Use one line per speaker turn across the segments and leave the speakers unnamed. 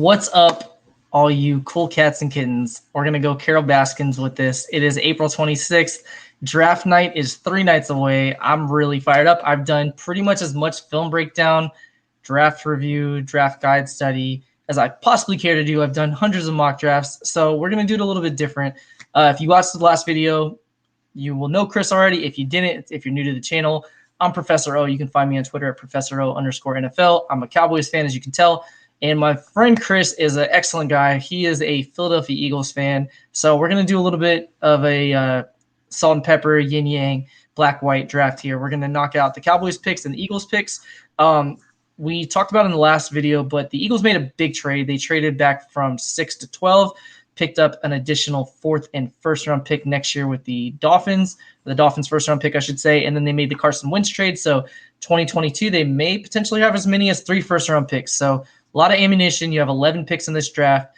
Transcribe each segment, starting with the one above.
What's up, all you cool cats and kittens? We're going to go Carol Baskins with this. It is April 26th. Draft night is 3 nights away. I'm really fired up. I've done pretty much as much film breakdown, draft review, draft guide study as I possibly care to do. I've done hundreds of mock drafts, so we're going to do it a little bit different. If you watched the last video, you will know Chris already. If you didn't, if you're new to the channel, I'm Professor O. You can find me on Twitter at Professor O_NFL. I'm a Cowboys fan, as you can tell. And my friend Chris is an excellent guy. He is a Philadelphia Eagles fan. So we're going to do a little bit of a salt and pepper, yin yang, black white draft here. We're going to knock out the Cowboys picks and the Eagles picks. We talked about in the last video, but the Eagles made a big trade. They traded back from 6 to 12, picked up an additional 4th and 1st round pick next year with the Dolphins 1st round pick, I should say. And then they made the Carson Wentz trade. So 2022, they may potentially have as many as 3 first round picks. So a lot of ammunition. You have 11 picks in this draft.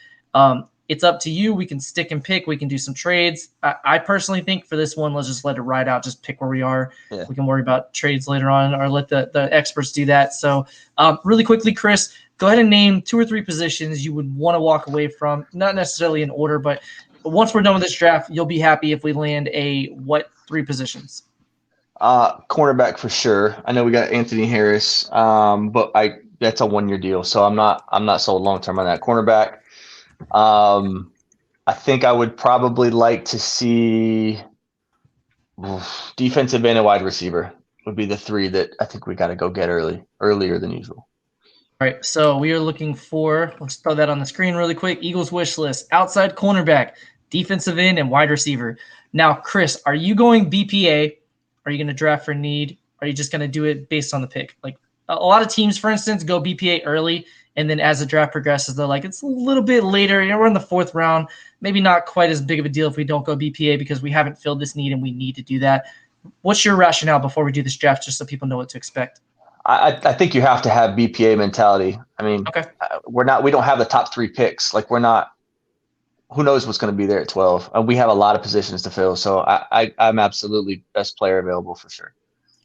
It's up to you. We can stick and pick. We can do some trades. I personally think for this one, let's just let it ride out. Just pick where we are. Yeah. We can worry about trades later on or let the experts do that. So really quickly, Chris, go ahead and name 2 or 3 positions you would want to walk away from. Not necessarily in order, but once we're done with this draft, you'll be happy if we land what 3 positions?
Cornerback for sure. I know we got Anthony Harris, but that's a 1-year deal, so I'm not sold long term on that. Cornerback. I think I would probably like to see defensive end and wide receiver would be the 3 that I think we got to go get earlier than usual.
All right, so we are looking for, let's throw that on the screen really quick, Eagles wish list, outside cornerback, defensive end, and wide receiver. Now, Chris, are you going BPA? Are you going to draft for need? Are you just going to do it based on the pick? Like a lot of teams, for instance, go BPA early, and then as the draft progresses, they're like, it's a little bit later. We're in the 4th round. Maybe not quite as big of a deal if we don't go BPA because we haven't filled this need and we need to do that. What's your rationale before we do this draft, just so people know what to expect?
I think you have to have BPA mentality. I mean, okay. We don't have the top 3 picks. Like we're not. Who knows what's going to be there at 12? We have a lot of positions to fill, so I'm absolutely best player available for sure.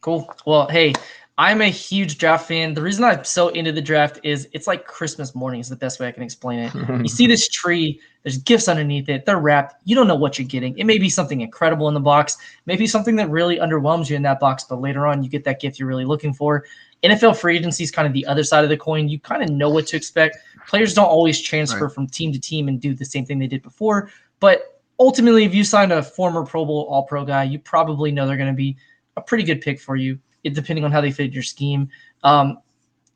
Cool. Well, hey, I'm a huge draft fan. The reason I'm so into the draft is it's like Christmas morning is the best way I can explain it. You see this tree, there's gifts underneath it. They're wrapped. You don't know what you're getting. It may be something incredible in the box, maybe something that really underwhelms you in that box, but later on you get that gift you're really looking for. NFL free agency is kind of the other side of the coin. You kind of know what to expect. Players don't always transfer from team to team and do the same thing they did before. But ultimately, if you sign a former Pro Bowl All-Pro guy, you probably know they're going to be a pretty good pick for you, depending on how they fit your scheme.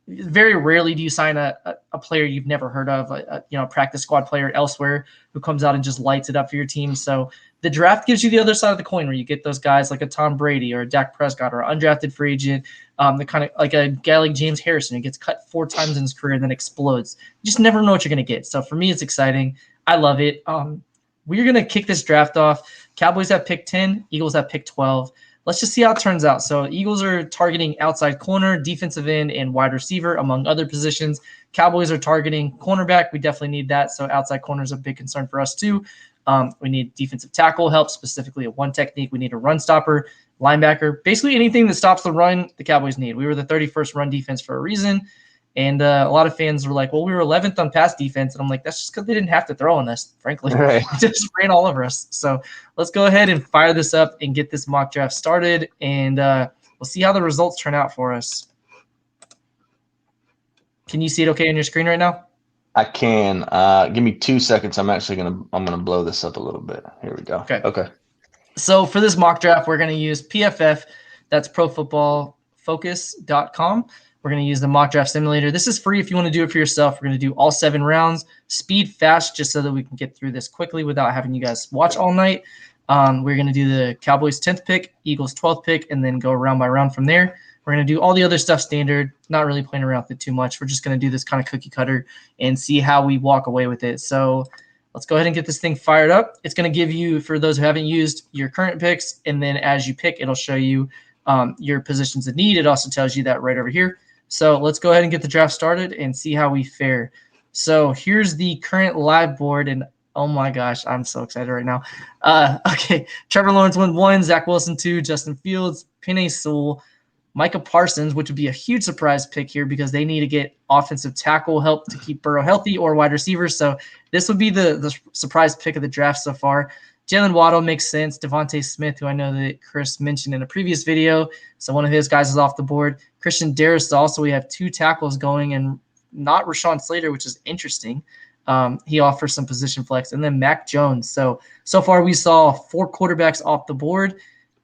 Very rarely do you sign a player you've never heard of, a practice squad player elsewhere who comes out and just lights it up for your team. So the draft gives you the other side of the coin where you get those guys like a Tom Brady or a Dak Prescott or an undrafted free agent, the kind of like a guy like James Harrison who gets cut 4 times in his career and then explodes. You just never know what you're going to get. So for me, it's exciting. I love it. We're going to kick this draft off. Cowboys have pick 10. Eagles have pick 12. Let's just see how it turns out. So Eagles are targeting outside corner, defensive end, and wide receiver, among other positions. Cowboys are targeting cornerback. We definitely need that. So outside corner is a big concern for us too. We need defensive tackle help, specifically a 1 technique. We need a run stopper, linebacker. Basically anything that stops the run, the Cowboys need. We were the 31st run defense for a reason. And a lot of fans were like, well, we were 11th on pass defense. And I'm like, that's just because they didn't have to throw on us, frankly. Right. They just ran all over us. So let's go ahead and fire this up and get this mock draft started. And we'll see how the results turn out for us. Can you see it okay on your screen right now?
I can. Give me 2 seconds. I'm gonna blow this up a little bit. Here we go. Okay.
So for this mock draft, we're going to use PFF. That's profootballfocus.com. We're going to use the mock draft simulator. This is free if you want to do it for yourself. We're going to do all 7 rounds, speed fast, just so that we can get through this quickly without having you guys watch all night. We're going to do the Cowboys 10th pick, Eagles 12th pick, and then go round by round from there. We're going to do all the other stuff standard, not really playing around with it too much. We're just going to do this kind of cookie cutter and see how we walk away with it. So let's go ahead and get this thing fired up. It's going to give you, for those who haven't used, your current picks, and then as you pick, it'll show you your positions of need. It also tells you that right over here. So let's go ahead and get the draft started and see how we fare. So here's the current live board, and oh my gosh, I'm so excited right now. Okay, Trevor Lawrence went 1, Zach Wilson 2, Justin Fields, Penei Sewell, Micah Parsons, which would be a huge surprise pick here because they need to get offensive tackle help to keep Burrow healthy or wide receivers. So this would be the surprise pick of the draft so far. Jalen Waddle makes sense. Devontae Smith, who I know that Chris mentioned in a previous video. So one of his guys is off the board. Christian Darrisaw, also we have 2 tackles going and not Rashawn Slater, which is interesting. He offers some position flex. And then Mac Jones. So far we saw 4 quarterbacks off the board,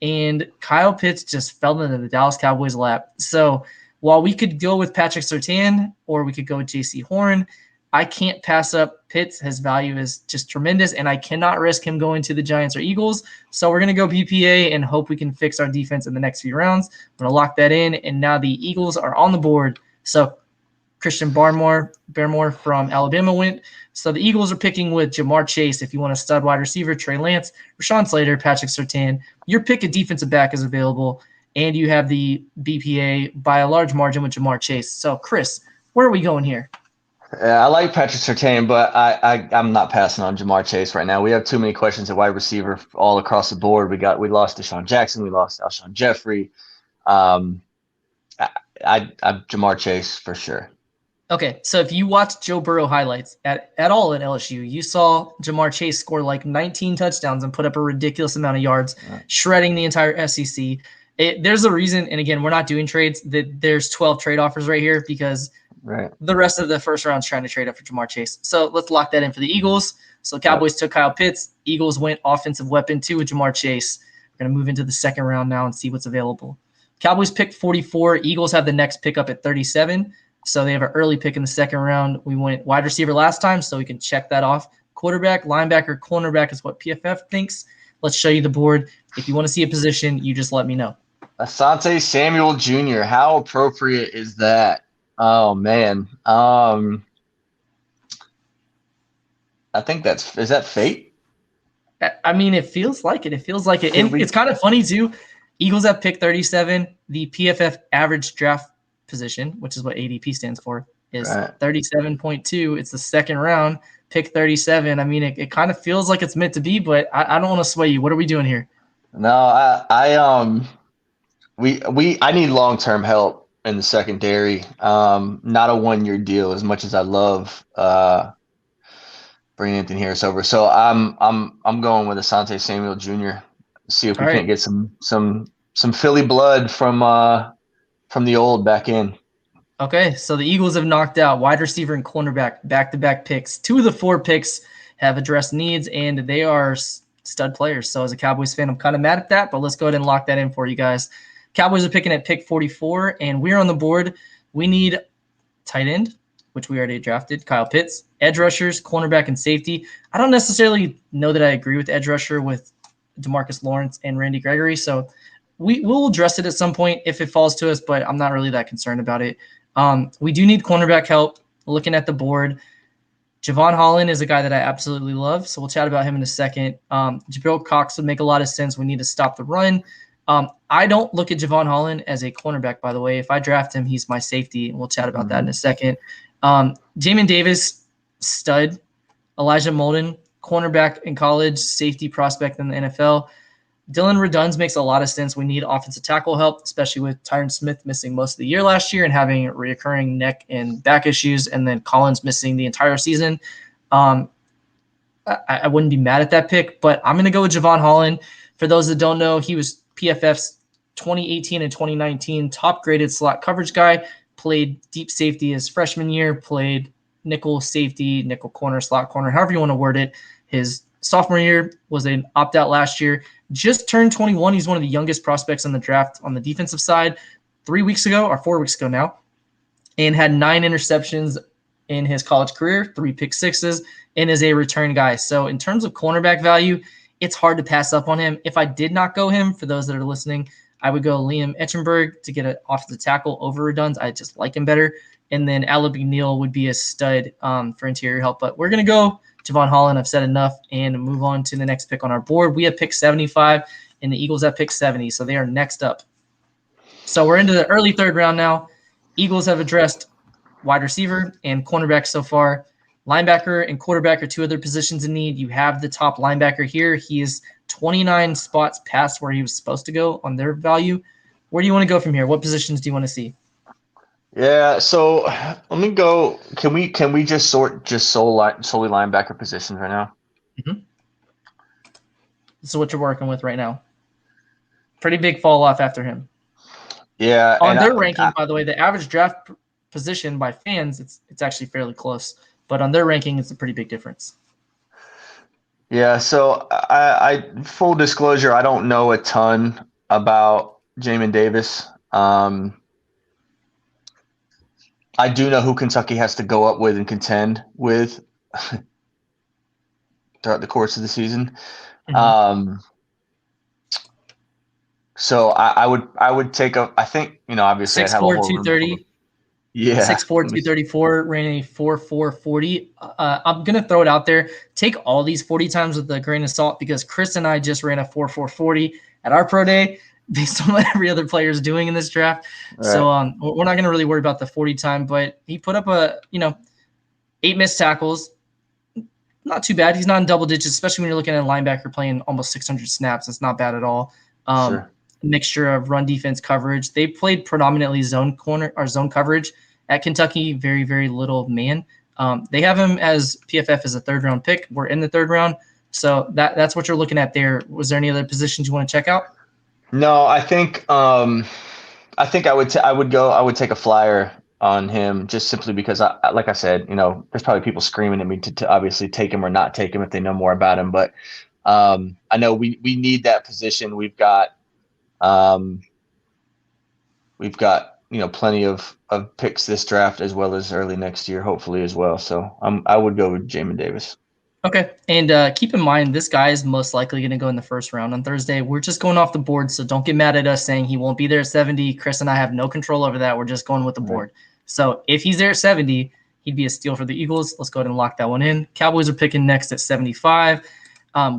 and Kyle Pitts just fell into the Dallas Cowboys' lap. So while we could go with Patrick Surtain or we could go with J.C. Horn, I can't pass up Pitts. His value is just tremendous, and I cannot risk him going to the Giants or Eagles. So we're going to go BPA and hope we can fix our defense in the next few rounds. I'm going to lock that in, and now the Eagles are on the board. So Christian Barmore from Alabama went. So the Eagles are picking with Jamar Chase. If you want a stud wide receiver, Trey Lance, Rashawn Slater, Patrick Surtain. Your pick of defensive back is available, and you have the BPA by a large margin with Jamar Chase. So, Chris, where are we going here?
I like Patrick Surtain, but I'm not passing on Jamar Chase right now. We have too many questions at wide receiver all across the board. We lost Deshaun Jackson. We lost Alshon Jeffrey. I'm Jamar Chase for sure.
Okay, so if you watched Joe Burrow highlights at all at LSU, you saw Jamar Chase score like 19 touchdowns and put up a ridiculous amount of yards, shredding the entire SEC. There's a reason, and again, we're not doing trades, that there's 12 trade offers right here because the rest of the first round's trying to trade up for Jamar Chase. So let's lock that in for the Eagles. So the Cowboys took Kyle Pitts. Eagles went offensive weapon 2 with Jamar Chase. We're going to move into the second round now and see what's available. Cowboys picked 44. Eagles have the next pick up at 37. So they have an early pick in the second round. We went wide receiver last time, so we can check that off. Quarterback, linebacker, cornerback is what PFF thinks. Let's show you the board. If you want to see a position, you just let me know.
Asante Samuel Jr., how appropriate is that? Oh, man. I think is that fate?
I mean, it feels like it. It feels like it. And it's kind of funny, too. Eagles have pick 37. The PFF average draft position, which is what ADP stands for, is 37.2. It's the second round, pick 37. I mean, it kind of feels like it's meant to be, but I don't want to sway you. What are we doing here?
No, I need long-term help in the secondary. Not a one-year deal as much as I love bringing Anthony Harris over. So I'm going with Asante Samuel Jr. See if we can't get some Philly blood from the old back in.
Okay, so the Eagles have knocked out wide receiver and cornerback back-to-back picks. 2 of the 4 picks have addressed needs, and they are stud players. So as a Cowboys fan, I'm kind of mad at that, but let's go ahead and lock that in for you guys. Cowboys are picking at pick 44, and we're on the board. We need tight end, which we already drafted, Kyle Pitts, edge rushers, cornerback, and safety. I don't necessarily know that I agree with edge rusher with DeMarcus Lawrence and Randy Gregory, so we'll address it at some point if it falls to us, but I'm not really that concerned about it. We do need cornerback help. Looking at the board, Javon Holland is a guy that I absolutely love, so we'll chat about him in a second. Jabril Cox would make a lot of sense. We need to stop the run. I don't look at Javon Holland as a cornerback, by the way. If I draft him, he's my safety, and we'll chat about that in a second. Jamin Davis, stud. Elijah Molden, cornerback in college, safety prospect in the NFL. Dylan Redunz makes a lot of sense. We need offensive tackle help, especially with Tyron Smith missing most of the year last year and having reoccurring neck and back issues, and then Collins missing the entire season. I wouldn't be mad at that pick, but I'm going to go with Javon Holland. For those that don't know, he was PFF's 2018 and 2019 top-graded slot coverage guy, played deep safety his freshman year, played nickel safety, nickel corner, slot corner, however you want to word it. His sophomore year was an opt-out last year. Just turned 21. He's one of the youngest prospects in the draft on the defensive side 4 weeks ago now, and had 9 interceptions in his college career, 3 pick sixes, and is a return guy. So in terms of cornerback value, it's hard to pass up on him. If I did not go him, for those that are listening, I would go Liam Etchenberg to get an offensive tackle over Redunz. I just like him better. And then Alabi Neal would be a stud for interior help. But we're going to go Javon Holland. I've said enough, and move on to the next pick on our board. We have pick 75, and the Eagles have pick 70, so they are next up. So we're into the early third round now. Eagles have addressed wide receiver and cornerback so far. Linebacker and quarterback are 2 other positions in need. You have the top linebacker here. He is 29 spots past where he was supposed to go on their value. Where do you want to go from here? What positions do you want to see?
Yeah, so let me go. Can we just sort just solely linebacker positions right now?
Mm-hmm. This is what you're working with right now. Pretty big fall off after him.
Yeah,
On
and
their ranking, by the way, the average draft position by fans, it's actually fairly close, but on their ranking, it's a pretty big difference.
yeah. So I full disclosure, I don't know a ton about Jamin Davis. I do know who Kentucky has to go up with and contend with throughout the course of the season.
Mm-hmm.
So I would take a. I think obviously I'd have a
6'4",
whole room full of.
230.
Yeah.
6'4", 234, ran a 4'4", 40. I'm going to throw it out there. Take all these 40 times with a grain of salt because Chris and I just ran a 4'4", 40 at our pro day based on what every other player is doing in this draft. So
Right.
we're not going to really worry about the 40 time, but he put up 8 missed tackles. Not too bad. He's not in double digits, especially when you're looking at a linebacker playing almost 600 snaps. It's not bad at all.
Sure.
Mixture of run defense coverage. They played predominantly zone coverage at Kentucky. Very, very little man. They have him as PFF as a third round pick. We're in the third round. So that's what you're looking at there. Was there any other positions you want to check out?
No, I think I would take a flyer on him just simply because like I said, there's probably people screaming at me to obviously take him or not take him if they know more about him. But I know we need that position. Um, we've got plenty of picks this draft as well as early next year, hopefully as well. So I would go with Jamin Davis.
Okay. And keep in mind, this guy is most likely going to go in the first round on Thursday. We're just going off the board, so don't get mad at us saying he won't be there at 70. Chris and I have no control over that. We're just going with the
Right.
board. So if he's there at 70, he'd be a steal for the Eagles. Let's go ahead and lock that one in. Cowboys are picking next at 75.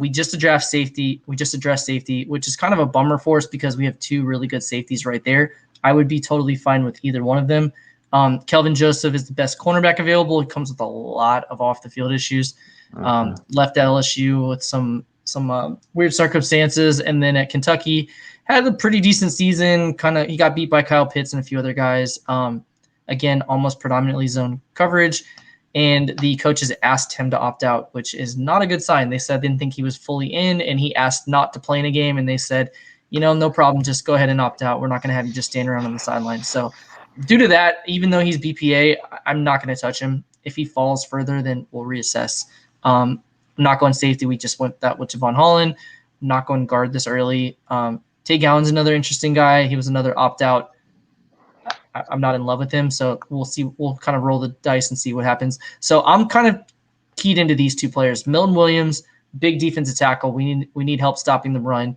We just addressed safety. We just addressed safety, which is kind of a bummer for us because we have two really good safeties right there. I would be totally fine with either one of them. Kelvin Joseph is the best cornerback available. It comes with a lot of off-the-field issues. Left LSU with some weird circumstances, and then at Kentucky had a pretty decent season. He got beat by Kyle Pitts and a few other guys. Again, almost predominantly zone coverage, and the coaches asked him to opt out, which is not a good sign. They said they didn't think he was fully in, and he asked not to play in a game, and they said, no problem, just go ahead and opt out. We're not going to have you just stand around on the sideline. So due to that, even though he's BPA, I'm not going to touch him. If he falls further, then we'll reassess. I'm not going safety. We just went that with Javon Holland. I'm not going guard this early. Tay Gowan's another interesting guy. He was another opt-out. I'm not in love with him, so we'll see. We'll kind of roll the dice and see what happens. So I'm kind of keyed into these two players. Milton Williams, big defensive tackle. We need help stopping the run.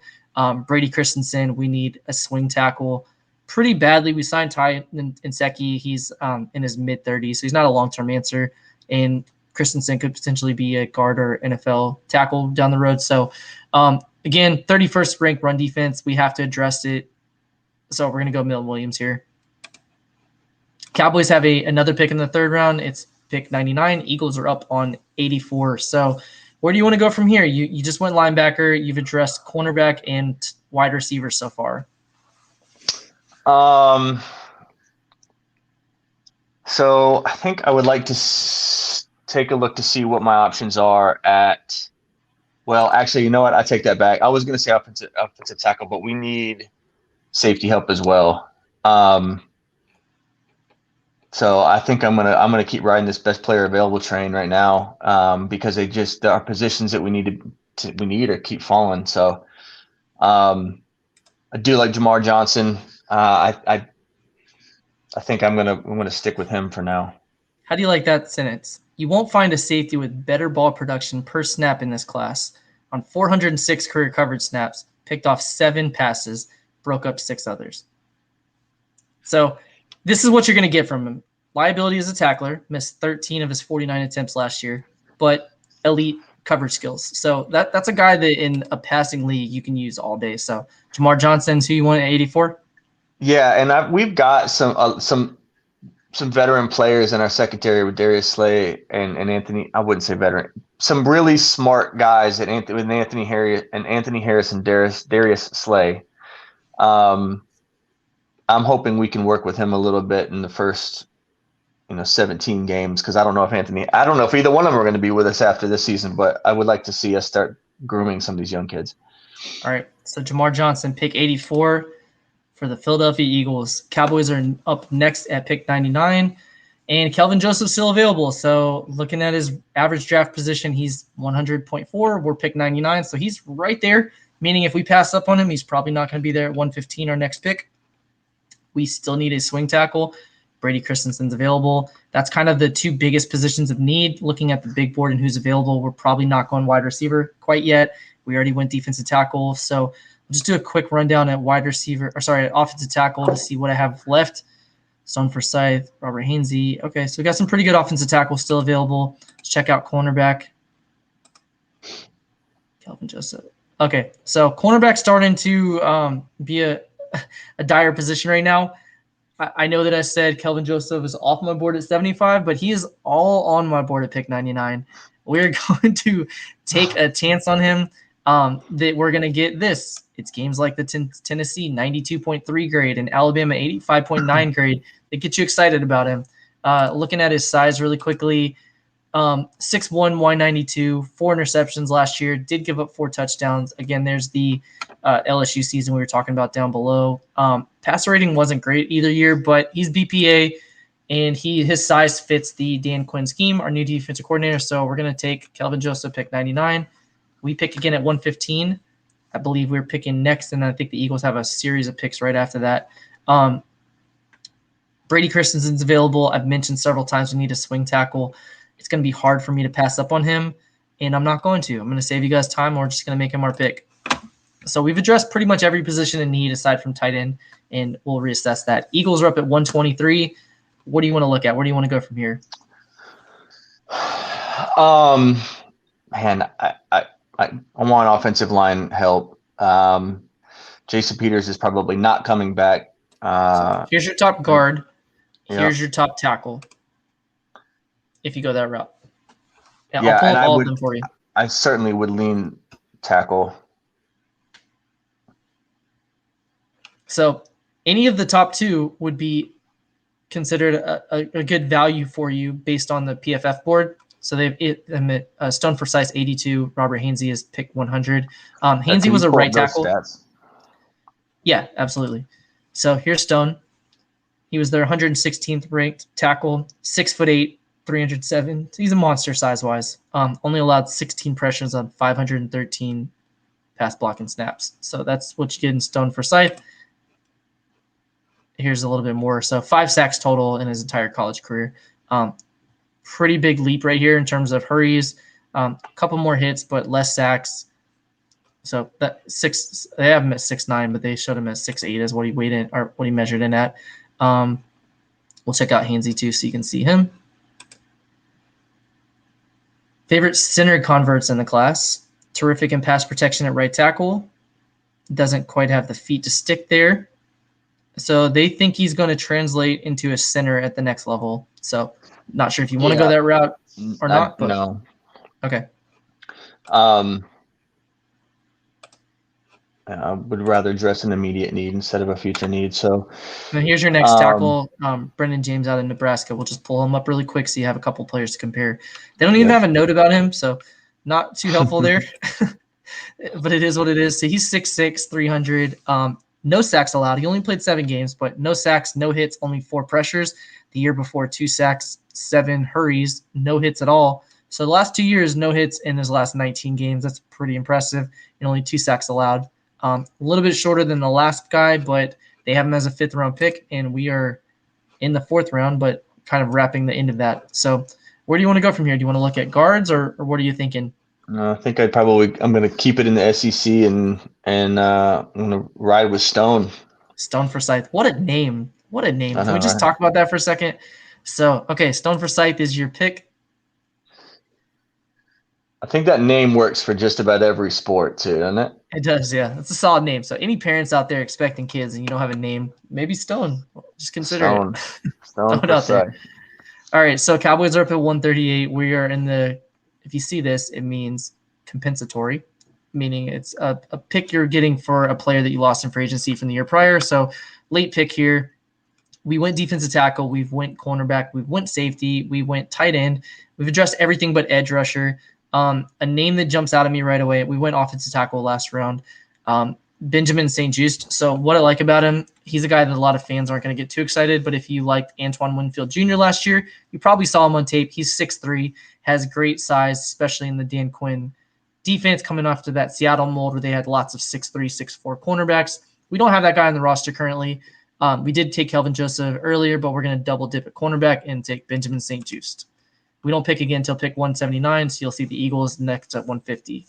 Brady Christensen, we need a swing tackle pretty badly. We signed Ty Nsekhe. He's in his mid-30s, so he's not a long-term answer. And Christensen could potentially be a guard or NFL tackle down the road. So, again, 31st ranked run defense. We have to address it. So we're going to go Milton Williams here. Cowboys have another pick in the third round. It's pick 99. Eagles are up on 84. So where do you want to go from here? You just went linebacker. You've addressed cornerback and wide receiver so far.
So I think I would like to take a look to see what my options are at. Well, actually, you know what? I take that back. I was going to say offensive tackle, but we need safety help as well. So I think I'm gonna keep riding this best player available train right now because there are positions that we need to keep falling. So I do like Jamar Johnson. I think I'm gonna stick with him for now.
How do you like that sentence? You won't find a safety with better ball production per snap in this class. On 406 career coverage snaps, picked off 7 passes, broke up 6 others. So this is what you're going to get from him. Liability as a tackler, missed 13 of his 49 attempts last year, but elite coverage skills. So that's a guy that in a passing league you can use all day. So Jamar Johnson's who you want at 84?
Yeah, and we've got some veteran players in our secondary with Darius Slay and Anthony. I wouldn't say veteran. Some really smart guys with Anthony Harris and Darius Slay. I'm hoping we can work with him a little bit in the first 17 games, because I don't know if either one of them are going to be with us after this season, but I would like to see us start grooming some of these young kids.
All right, so Jamar Johnson, pick 84 for the Philadelphia Eagles. Cowboys are up next at pick 99, and Kelvin Joseph's still available. So looking at his average draft position, he's 100.4. We're pick 99, so he's right there, meaning if we pass up on him, he's probably not going to be there at 115, our next pick. We still need a swing tackle. Brady Christensen's available. That's kind of the two biggest positions of need. Looking at the big board and who's available, we're probably not going wide receiver quite yet. We already went defensive tackle. So we'll just do a quick rundown at offensive tackle to see what I have left. Stone Forsythe, Robert Hainsey. Okay, so we got some pretty good offensive tackles still available. Let's check out cornerback. Kelvin Joseph. Okay, so cornerback starting to be a dire position right now. I know that I said Kelvin Joseph is off my board at 75, but he is all on my board at pick 99. We're going to take a chance on him that we're going to get this. It's games like the Tennessee 92.3 grade and Alabama 85.9 grade that get you excited about him. Looking at his size really quickly, 6'1", 192, 4 interceptions last year, did give up 4 touchdowns. Again, there's the LSU season we were talking about down below. Passer rating wasn't great either year, but he's BPA, and his size fits the Dan Quinn scheme, our new defensive coordinator. So we're going to take Kelvin Joseph, pick 99. We pick again at 115. I believe we're picking next, and I think the Eagles have a series of picks right after that. Brady Christensen's available. I've mentioned several times we need a swing tackle. It's going to be hard for me to pass up on him, and I'm not going to. I'm going to save you guys time. We're just going to make him our pick. So we've addressed pretty much every position in need aside from tight end, and we'll reassess that. Eagles are up at 123. What do you want to look at? Where do you want to go from here?
Man, I want offensive line help. Jason Peters is probably not coming back.
So here's your top guard. Here's your top tackle. If you go that route. I'll pull up all of them for you.
I certainly would lean tackle.
So any of the top 2 would be considered a good value for you based on the PFF board. So Stone Forsythe 82, Robert Hainsey is pick 100. Hainsey was a right tackle.
Stats.
Yeah, absolutely. So here's Stone. He was their 116th ranked tackle, 6'8", 307. He's a monster size-wise. Only allowed 16 pressures on 513 pass blocking snaps. So that's what you get in Stone Forsythe. Here's a little bit more. So 5 sacks total in his entire college career. Pretty big leap right here in terms of hurries. A couple more hits, but less sacks. So that they have him at 6'9", but they showed him at 6'8" as what he weighed in or what he measured in at. We'll check out Hainsey too, so you can see him. Favorite center converts in the class. Terrific in pass protection at right tackle. Doesn't quite have the feet to stick there. So they think he's going to translate into a center at the next level. So not sure if you want to go that route or not. But
no.
Okay.
I would rather address an immediate need instead of a future need. So
now here's your next tackle, Brendan James out of Nebraska. We'll just pull him up really quick so you have a couple players to compare. They don't even have a note about him, so not too helpful there. But it is what it is. So he's 6'6", 300. No sacks allowed. He only played 7 games, but no sacks, no hits, only 4 pressures. The year before, 2 sacks, 7 hurries, no hits at all. So the last 2 years, no hits in his last 19 games. That's pretty impressive. And only 2 sacks allowed. A little bit shorter than the last guy, but they have him as a 5th-round pick, and we are in the 4th round, but kind of wrapping the end of that. So where do you want to go from here? Do you want to look at guards, or what are you thinking?
I think I'm going to keep it in the SEC, and I'm going to ride with Stone.
Stone Forsythe. What a name. What a name. Can we just talk about that for a second? So, okay, Stone Forsythe is your pick.
I think that name works for just about every sport too, doesn't it?
It does, yeah. It's a solid name. So any parents out there expecting kids and you don't have a name, maybe Stone. Just consider it.
Stone
Throw it out there. All right, so Cowboys are up at 138. We are in the – if you see this, it means compensatory, meaning it's a pick you're getting for a player that you lost in free agency from the year prior. So late pick here. We went defensive tackle. We've went cornerback. We went safety. We went tight end. We've addressed everything but edge rusher. A name that jumps out at me right away. We went offensive tackle last round. Benjamin St-Juste. So what I like about him, he's a guy that a lot of fans aren't going to get too excited. But if you liked Antoine Winfield Jr. last year, you probably saw him on tape. He's 6'3", has great size, especially in the Dan Quinn defense coming after that Seattle mold where they had lots of 6'3", 6'4" cornerbacks. We don't have that guy on the roster currently. We did take Kelvin Joseph earlier, but we're going to double dip at cornerback and take Benjamin St-Juste. We don't pick again until pick 179, so you'll see the Eagles next at 150.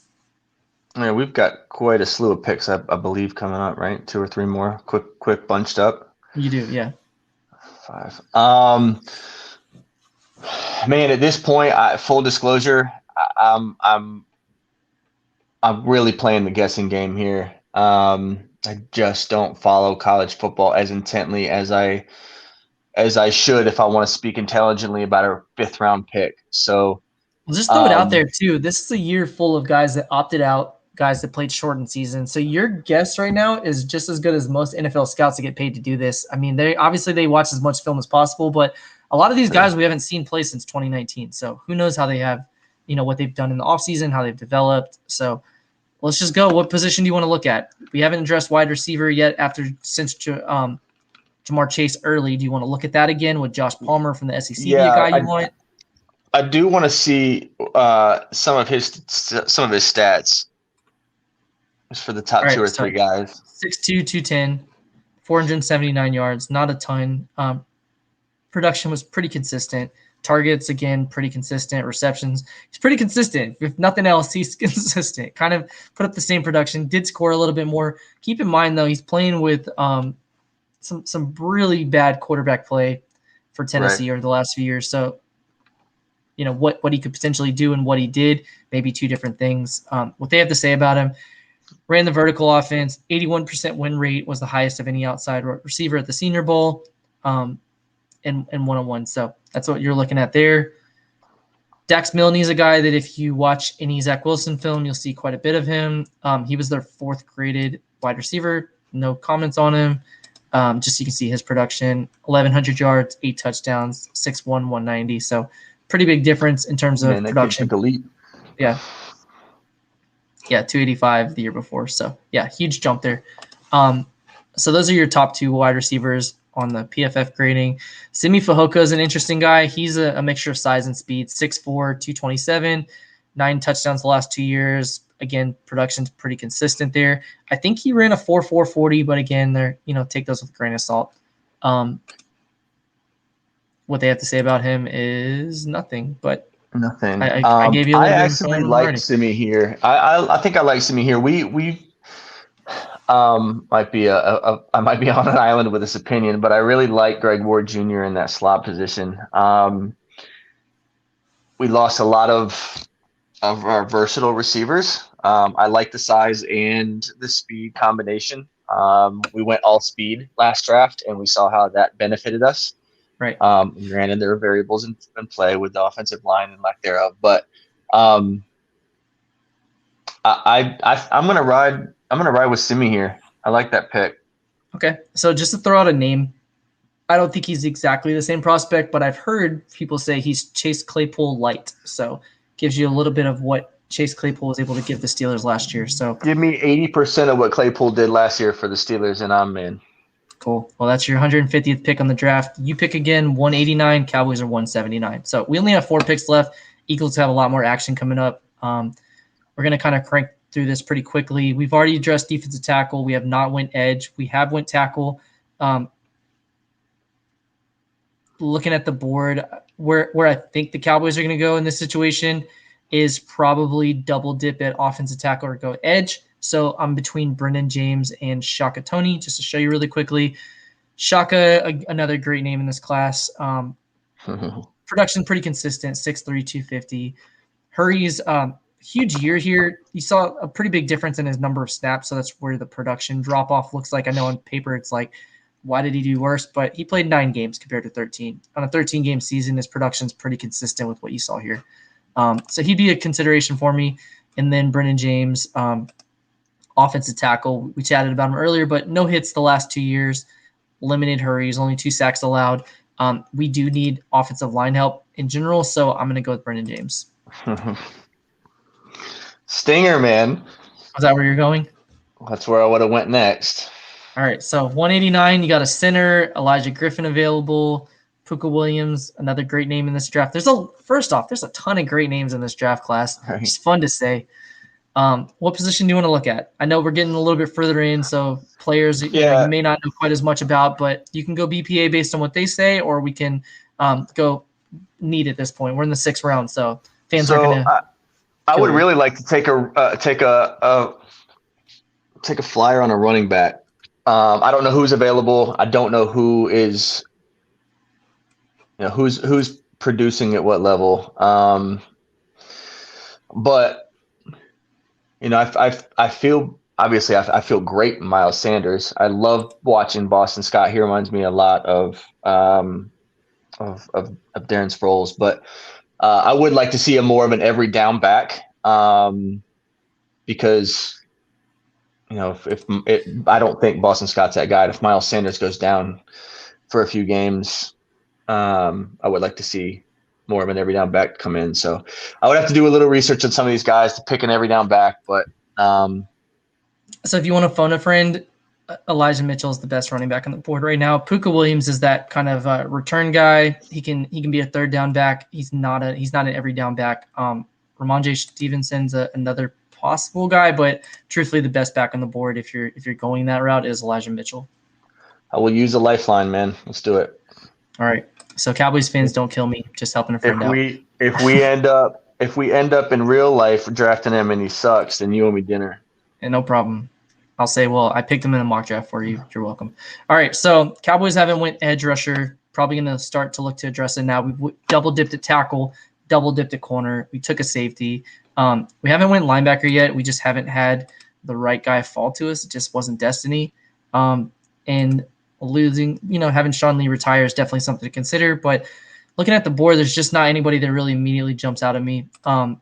Yeah, we've got quite a slew of picks, I believe, coming up, right? 2 or 3 more, quick bunched up.
You do, yeah.
5. Man, at this point, full disclosure, I'm really playing the guessing game here. I just don't follow college football as intently as I should if I want to speak intelligently about a 5th round pick. So
I'll just throw it out there too. This is a year full of guys that opted out, guys that played shortened season. So your guess right now is just as good as most NFL scouts that get paid to do this. I mean, they watch as much film as possible, but a lot of these guys we haven't seen play since 2019. So who knows how they have, what they've done in the offseason, how they've developed. So let's just go. What position do you want to look at? We haven't addressed wide receiver yet since Jamar Chase early. Do you want to look at that again? Would Josh Palmer from the SEC be a guy you want?
I do want to see some of his stats just for the top 2 or 3 guys.
6'2", 210, 479 yards, not a ton. Production was pretty consistent. Targets, again, pretty consistent. Receptions, he's pretty consistent. If nothing else, he's consistent. Kind of put up the same production. Did score a little bit more. Keep in mind, though, he's playing with some really bad quarterback play for Tennessee over the last few years. So, what he could potentially do and what he did, maybe 2 different things. What they have to say about him, ran the vertical offense, 81% win rate, was the highest of any outside receiver at the Senior Bowl, and one-on-one. So that's what you're looking at there. Dax Milne's a guy that if you watch any Zach Wilson film, you'll see quite a bit of him. He was their 4th graded wide receiver. No comments on him. Just so you can see his production, 1,100 yards, 8 touchdowns, 6'1", 190. So pretty big difference in terms of production. Yeah. Yeah, 285 the year before. So, yeah, huge jump there. So those are your top 2 wide receivers on the PFF grading. Simi Fehoko is an interesting guy. He's a mixture of size and speed, 6'4", 227, 9 touchdowns the last 2 years. Again, production's pretty consistent there. I think he ran a 4.4 40, but again, take those with a grain of salt. What they have to say about him is nothing, but
nothing.
I gave you a little bit of
actually like Simi here. I think I like Simi here. We might be I might be on an island with this opinion, but I really like Greg Ward Jr. in that slot position. We lost a lot of our versatile receivers. I like the size and the speed combination. We went all speed last draft, and we saw how that benefited us.
Right.
Granted, there are variables in play with the offensive line and lack thereof, but I'm gonna ride. I'm gonna ride with Simi here. I like that pick.
Okay, so just to throw out a name, I don't think he's exactly the same prospect, but I've heard people say he's Chase Claypool light. So gives you a little bit of what Chase Claypool was able to give the Steelers last year. So
give me 80% of what Claypool did last year for the Steelers, and I'm in.
Cool. Well, that's your 150th pick on the draft. You pick again, 189. Cowboys are 179. So we only have 4 picks left. Eagles have a lot more action coming up. We're going to kind of crank through this pretty quickly. We've already addressed defensive tackle. We have not went edge. We have went tackle. Looking at the board, where I think the Cowboys are going to go in this situation is probably double dip at offensive tackle or go edge. So I'm between Brennan James and Shaka Toney, just to show you really quickly. Shaka, another great name in this class. Production pretty consistent, 6'3", 250. Hurry's huge year here. You saw a pretty big difference in his number of snaps, so that's where the production drop-off looks like. I know on paper it's like, why did he do worse? But he played 9 games compared to 13. On a 13-game season, his production's pretty consistent with what you saw here. So he'd be a consideration for me. And then Brennan James, offensive tackle. We chatted about him earlier, but no hits the last 2 years. limited hurries, only 2 sacks allowed. We do need offensive line help in general, so I'm going to go with Brendan James.
Stinger, man.
Is that where you're going?
That's where I would have went next.
All right, so 189, you got a center, Elijah Griffin available, Puka Williams, another great name in this draft. There's a ton of great names in this draft class.
Right.
It's fun to say. What position do you want to look at? I know we're getting a little bit further in, so players you may not know quite as much about, but you can go BPA based on what they say, or we can go need at this point. We're in the 6th round, so fans are going to.
I would really like to take a flyer on a running back. I don't know who's available. I don't know who is, who's producing at what level. But I feel obviously I feel great in Miles Sanders. I love watching Boston Scott. He reminds me a lot of Darren Sproles, but I would like to see more of an every down back because. I don't think Boston Scott's that guy. If Miles Sanders goes down for a few games, I would like to see more of an every down back come in. So I would have to do a little research on some of these guys to pick an every down back. But
so if you want to phone a friend, Elijah Mitchell is the best running back on the board right now. Puka Williams is that kind of return guy. He can be a third down back. He's not an every down back. Ramondre Stevenson's another possible guy, but truthfully the best back on the board if you're going that route is Elijah Mitchell.
I will use a lifeline, man. Let's do it.
All right. So Cowboys fans, don't kill me. Just helping a friend out.
If we end up in real life drafting him and he sucks, then you owe me dinner.
And no problem. I'll say, well, I picked him in a mock draft for you. You're welcome. All right. So Cowboys haven't went edge rusher. Probably going to start to look to address it now. We've double dipped at tackle, double dipped at corner. We took a safety. We haven't went linebacker yet. We just haven't had the right guy fall to us. It just wasn't destiny. And losing, having Sean Lee retire is definitely something to consider. But looking at the board, there's just not anybody that really immediately jumps out at me. We're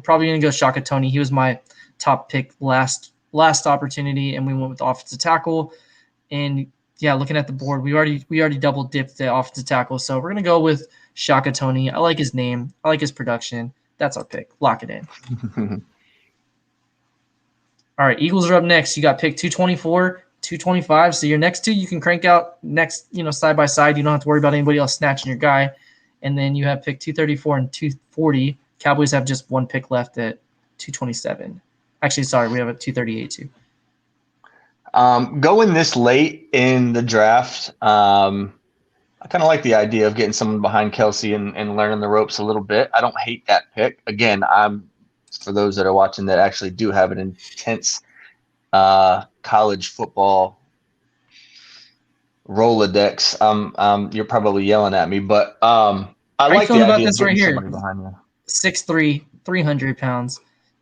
probably going to go Shaka Toney. He was my top pick last opportunity, and we went with offensive tackle. And yeah, looking at the board, we already double dipped the offensive tackle, so we're going to go with Shaka Toney. I like his name. I like his production. That's our pick. Lock it in. All right, Eagles are up next. You got pick 224, 225. So your next two you can crank out next, side by side. You don't have to worry about anybody else snatching your guy. And then you have pick 234 and 240. Cowboys have just one pick left at 227. Actually, sorry, we have a 238 too.
Going this late in the draft, I kind of like the idea of getting someone behind Kelsey and learning the ropes a little bit. I don't hate that pick. Again, for those that are watching that actually do have an intense college football Rolodex, you're probably yelling at me, but I like the idea of getting somebody behind you.
6'3", 300 pounds,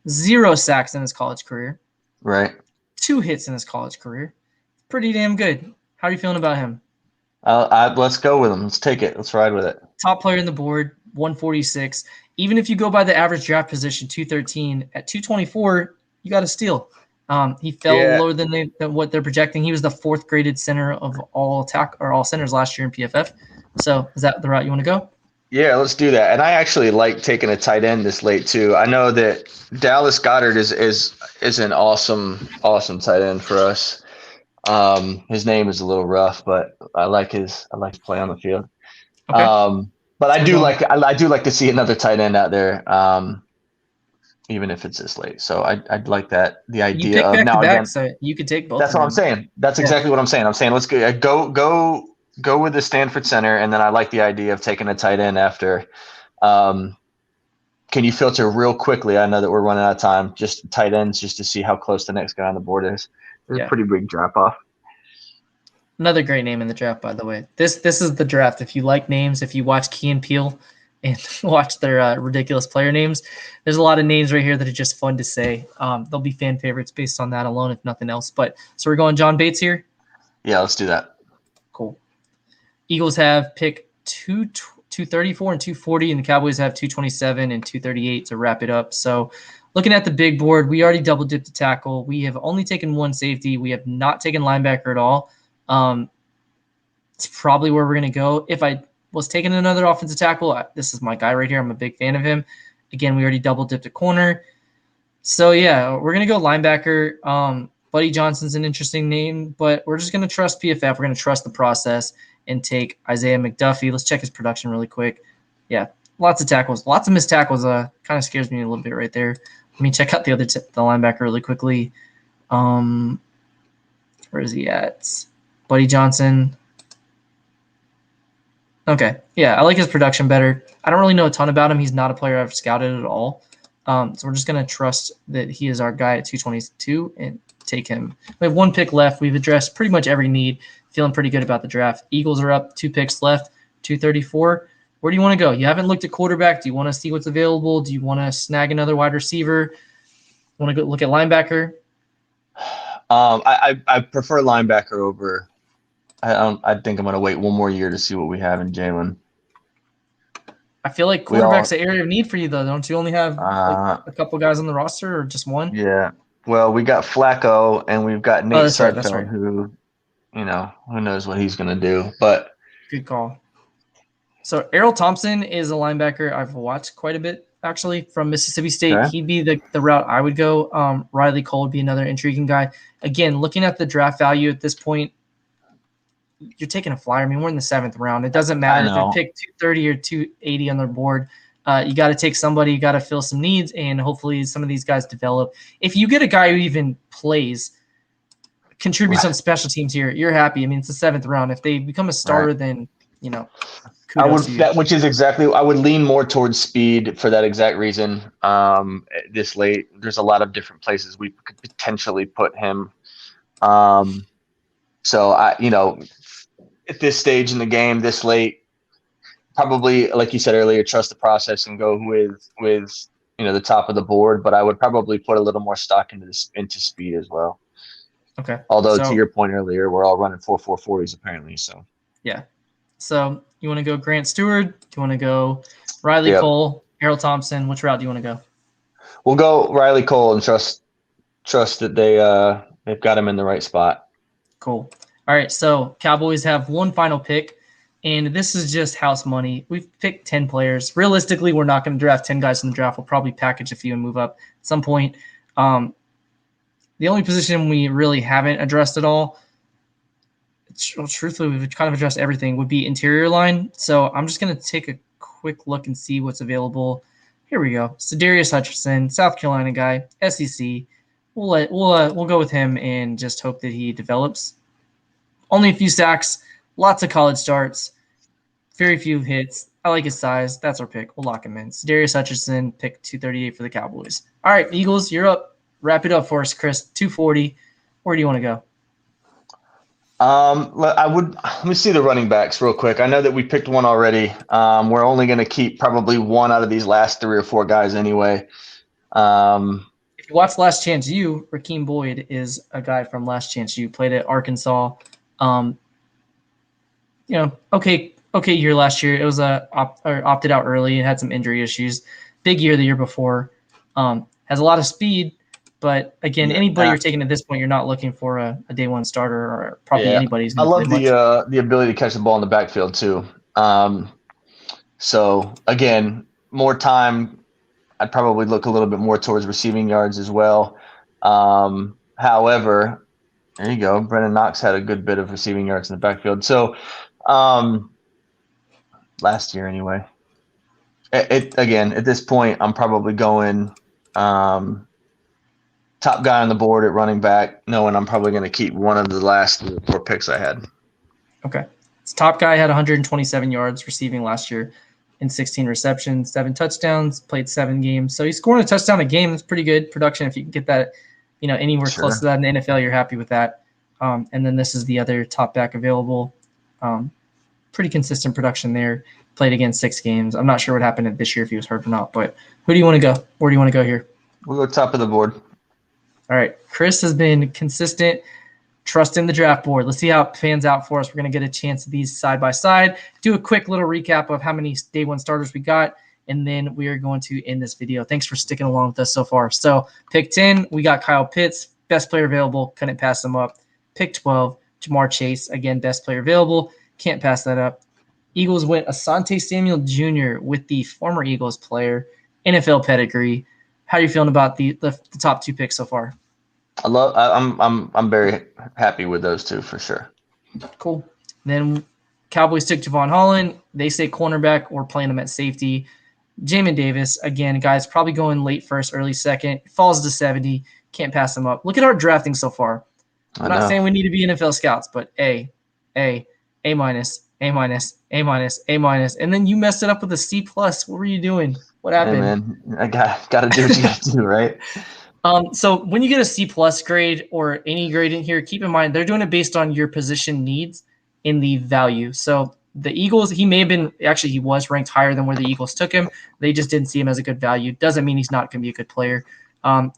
0 sacks in his college career.
Right.
2 hits in his college career. Pretty damn good. How are you feeling about him?
Let's go with him. Let's take it. Let's ride with it.
Top player in the board, 146. Even if you go by the average draft position, 213, at 224, you got a steal. He fell lower than what they're projecting. He was the 4th graded center of all centers last year in PFF. So is that the route you want to go?
Yeah, let's do that. And I actually like taking a tight end this late too. I know that Dallas Goedert is an awesome tight end for us. His name is a little rough, but I like his play on the field. Okay. But I do like to see another tight end out there, even if it's this late. So I'd like that. The idea of now again,
so you could take both.
That's what I'm saying. That's exactly what I'm saying. I'm saying let's go with the Stanford center, and then I like the idea of taking a tight end after. Can you filter real quickly? I know that we're running out of time. Just tight ends, just to see how close the next guy on the board is. There's a pretty big drop off.
Another great name in the draft, by the way. This is the draft. If you like names, if you watch Key and Peele and watch their ridiculous player names, there's a lot of names right here that are just fun to say. They'll be fan favorites based on that alone, if nothing else. But so we're going John Bates here?
Yeah, let's do that.
Cool. Eagles have pick 234 and 240, and the Cowboys have 227 and 238 to wrap it up. So looking at the big board, we already double dipped the tackle. We have only taken one safety. We have not taken linebacker at all. It's probably where we're going to go. If I was taking another offensive tackle, this is my guy right here. I'm a big fan of him. Again, we already double dipped a corner. So, yeah, we're going to go linebacker. Buddy Johnson's an interesting name, but we're just going to trust PFF. We're going to trust the process and take Isaiah McDuffie. Let's check his production really quick. Yeah, lots of tackles. Lots of missed tackles. Kind of scares me a little bit right there. Let me check out the linebacker really quickly. Where is he at? Buddy Johnson. Okay. Yeah, I like his production better. I don't really know a ton about him. He's not a player I've scouted at all. So we're just going to trust that he is our guy at 222 and take him. We have one pick left. We've addressed pretty much every need. Feeling pretty good about the draft. Eagles are up, 2 picks left, 234. Where do you want to go? You haven't looked at quarterback. Do you want to see what's available? Do you want to snag another wide receiver? Want to go look at linebacker?
I prefer linebacker over. I think I'm going to wait one more year to see what we have in Jalen.
I feel like quarterback's an area of need for you, though. Don't you only have a couple guys on the roster or just one?
Yeah. Well, we got Flacco and we've got Nate Sudfeld, who, who knows what he's going to do. But
good call. So Errol Thompson is a linebacker I've watched quite a bit, actually, from Mississippi State. Okay. He'd be the route I would go. Riley Cole would be another intriguing guy. Again, looking at the draft value at this point, you're taking a flyer. I mean, we're in the 7th round. It doesn't matter if they pick 230 or 280 on their board. You got to take somebody. You got to fill some needs, and hopefully some of these guys develop. If you get a guy who even plays, contributes on special teams here, you're happy. I mean, it's the 7th round. If they become a starter, then
I would lean more towards speed for that exact reason. This late, there's a lot of different places we could potentially put him. So at this stage in the game, this late, probably, like you said earlier, trust the process and go with the top of the board. But I would probably put a little more stock into speed as well.
Okay.
Although to your point earlier, we're all running 4.40s apparently. So
yeah. So you want to go Grant Stewart? Do you want to go Riley Cole, Errol Thompson? Which route do you want to go?
We'll go Riley Cole and trust that they've got him in the right spot.
Cool. All right, so Cowboys have one final pick, and this is just house money. We've picked 10 players. Realistically, we're not going to draft 10 guys in the draft. We'll probably package a few and move up at some point. The only position we really haven't addressed at all, truthfully, we've kind of addressed everything, would be interior line. So I'm just going to take a quick look and see what's available. Here we go. Darius Hutchinson, South Carolina guy, SEC. We'll go with him and just hope that he develops. Only a few sacks, lots of college starts, very few hits. I like his size. That's our pick. We'll lock him in. Darius Hutchinson, pick 238 for the Cowboys. All right, Eagles, you're up. Wrap it up for us, Chris. 240. Where do you want to go?
Let me see the running backs real quick. I know that we picked one already. We're only going to keep probably one out of these last 3 or 4 guys anyway.
If you watch Last Chance U, Rakeem Boyd is a guy from Last Chance U. Played at Arkansas. Okay year last year. It was opted out early and had some injury issues. Big year the year before. Has a lot of speed, but again, anybody you're taking at this point, you're not looking for a day one starter or probably anybody's.
I love the ability to catch the ball in the backfield too. So again, more time. I'd probably look a little bit more towards receiving yards as well. However, there you go. Brennan Knox had a good bit of receiving yards in the backfield. So last year anyway. Again, at this point, I'm probably going top guy on the board at running back, knowing I'm probably going to keep one of the last 4 picks I had.
Okay. This top guy had 127 yards receiving last year in 16 receptions, 7 touchdowns, played 7 games. So he's scoring a touchdown a game. That's pretty good production. If you can get that, anywhere close to that in the NFL, you're happy with that. And then this is the other top back available. Pretty consistent production there. Played again 6 games. I'm not sure what happened this year if he was hurt or not, but who do you want to go? Where do you want to go here?
We'll go top of the board.
All right. Chris has been consistent. Trust in the draft board. Let's see how it pans out for us. We're going to get a chance of these side by side. Do a quick little recap of how many day one starters we got, and then we are going to end this video. Thanks for sticking along with us so far. So pick 10, we got Kyle Pitts, best player available. Couldn't pass him up. Pick 12, Jamar Chase, again, best player available. Can't pass that up. Eagles went Asante Samuel Jr. with the former Eagles player, NFL pedigree. How are you feeling about the top 2 picks so far?
I'm very happy with those 2 for sure.
Cool. Then Cowboys took Javon Holland. They say cornerback. We're playing them at safety. Jamin Davis, again, guys, probably going late first, early second. Falls to 70. Can't pass them up. Look at our drafting so far. I'm not saying we need to be NFL scouts, but A minus, A minus, A minus, A minus. And then you messed it up with a C plus. What were you doing? What happened?
Hey, man, I got to do what you got to do, right?
So when you get a C plus grade or any grade in here, keep in mind they're doing it based on your position needs in the value. So the Eagles, he was ranked higher than where the Eagles took him. They just didn't see him as a good value. Doesn't mean he's not going to be a good player.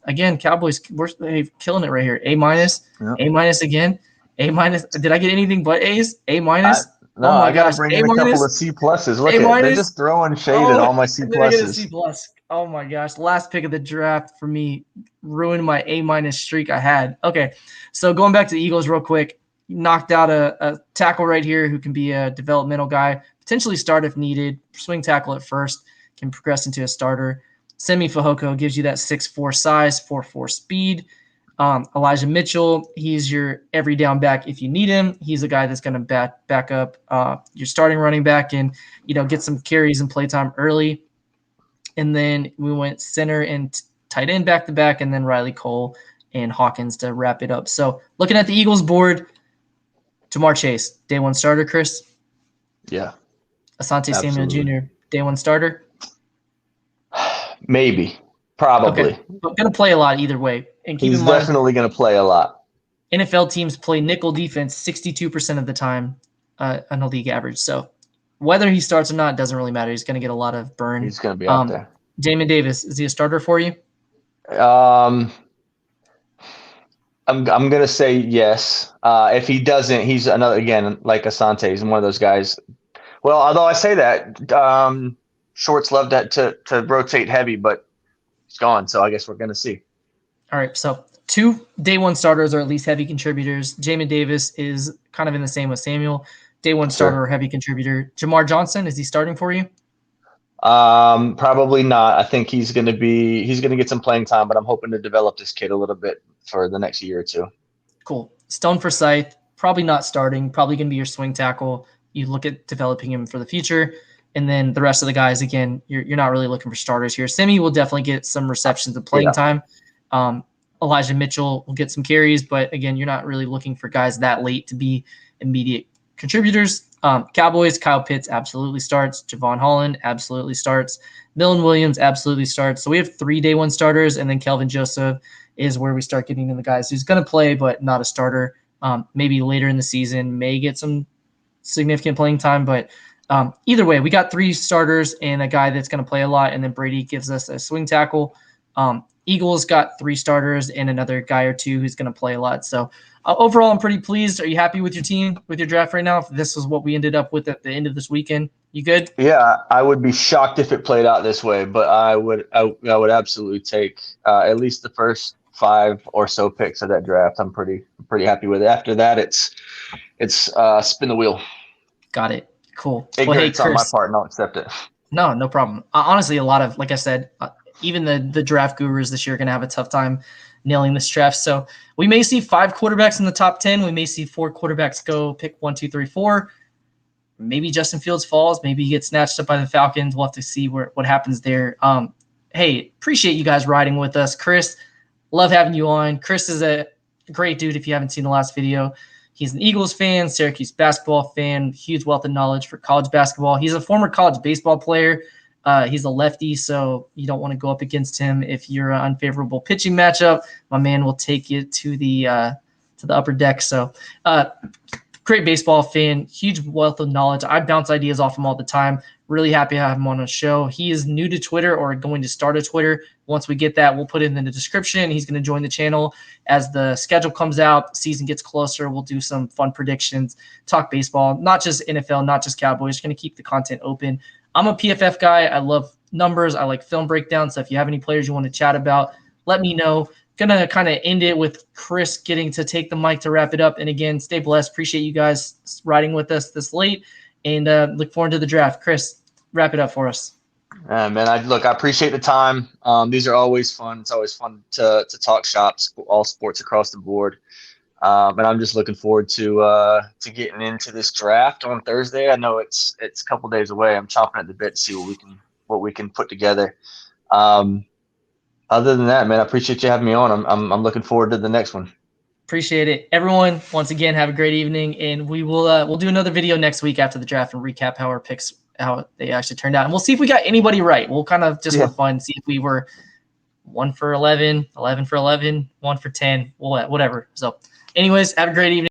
Again, Cowboys, they're killing it right here. A minus, yep. A minus again, A minus. Did I get anything but A's? A minus.
No, I got to bring in a couple of C pluses. Look, they're just throwing shade at all my C pluses.
C plus. Oh my gosh, last pick of the draft for me ruined my A minus streak I had. Okay, so going back to the Eagles real quick, knocked out a tackle right here who can be a developmental guy, potentially start if needed, swing tackle at first, can progress into a starter. Semi Fehoko gives you that 6'4" size, 4'4" speed. Elijah Mitchell, he's your every down back if you need him. He's a guy that's going to back up your starting running back and get some carries and playtime early. And then we went center and tight end back to back, and then Riley Cole and Hawkins to wrap it up. So looking at the Eagles board, Jamar Chase, day 1 starter, Chris?
Yeah.
Asante Samuel Jr., day 1 starter?
Maybe. Probably.
Okay. But going to play a lot either way. And
he's definitely going to play a lot.
NFL teams play nickel defense 62% of the time on the league average. So whether he starts or not doesn't really matter. He's going to get a lot of burn.
He's going to be out there.
Jamin Davis, is he a starter for you?
I'm going to say yes. If he doesn't, he's another, again, like Asante, he's one of those guys. Well, although I say that, Shorts love that to rotate heavy, but he's gone. So I guess we're going to see.
All right. So 2 day 1 starters are at least heavy contributors. Jamin Davis is kind of in the same with Samuel. Day 1 starter or heavy contributor. Jamar Johnson, is he starting for you?
Probably not. I think he's going to get some playing time, but I'm hoping to develop this kid a little bit for the next year or 2.
Cool. Stone Forsythe, probably not starting, probably going to be your swing tackle. You look at developing him for the future. And then the rest of the guys, again, you're not really looking for starters here. Semi will definitely get some receptions and playing time. Elijah Mitchell will get some carries, but again, you're not really looking for guys that late to be immediate contributors. Cowboys, Kyle Pitts absolutely starts. Javon Holland absolutely starts. Millen Williams absolutely starts. So we have 3 day 1 starters, and then Kelvin Joseph is where we start getting in the guys who's going to play, but not a starter. Maybe later in the season, may get some significant playing time, but either way, we got 3 starters and a guy that's going to play a lot, and then Brady gives us a swing tackle. Eagles got 3 starters and another guy or 2 who's going to play a lot. So overall, I'm pretty pleased. Are you happy with your team, with your draft right now? If this is what we ended up with at the end of this weekend, you good?
Yeah, I would be shocked if it played out this way, but I would absolutely take at least the first 5 or so picks of that draft. I'm pretty happy with it. After that, it's spin the wheel.
Got it. Cool.
Ignorance on my part, and I'll accept it.
No problem. Honestly, a lot of, like I said, even the draft gurus this year are going to have a tough time nailing this draft. So we may see 5 quarterbacks in the top 10. We may see 4 quarterbacks go pick 1, 2, 3, 4. Maybe Justin Fields falls. Maybe he gets snatched up by the Falcons. We'll have to see what happens there. Hey, appreciate you guys riding with us. Chris, love having you on. Chris is a great dude if you haven't seen the last video. He's an Eagles fan, Syracuse basketball fan, huge wealth of knowledge for college basketball. He's a former college baseball player. He's a lefty, so you don't want to go up against him if you're an unfavorable pitching matchup. My man will take you to the upper deck. So great baseball fan, huge wealth of knowledge. I bounce ideas off him all the time. Really happy to have him on the show. He is new to Twitter or going to start a Twitter. Once we get that, we'll put it in the description. He's going to join the channel as the schedule comes out, season gets closer. We'll do some fun predictions, talk baseball, not just NFL, not just Cowboys. Going to keep the content open. I'm a PFF guy. I love numbers. I like film breakdowns. So if you have any players you want to chat about, let me know. gonna kind of end it with Chris getting to take the mic to wrap it up. And again, stay blessed. Appreciate you guys riding with us this late, and look forward to the draft. Chris, wrap it up for us.
Man, I appreciate the time. These are always fun. It's always fun to talk shops, all sports across the board. And I'm just looking forward to getting into this draft on Thursday. I know it's a couple days away. I'm chomping at the bit to see what we can put together. Other than that, man, I appreciate you having me on. I'm looking forward to the next one.
Appreciate it, everyone. Once again, have a great evening, and we'll do another video next week after the draft and recap how our picks, how they actually turned out, and we'll see if we got anybody right. We'll kind of just for fun see if we were 1 for 11, 11 for 11, 1 for 10, whatever. So, anyways, have a great evening.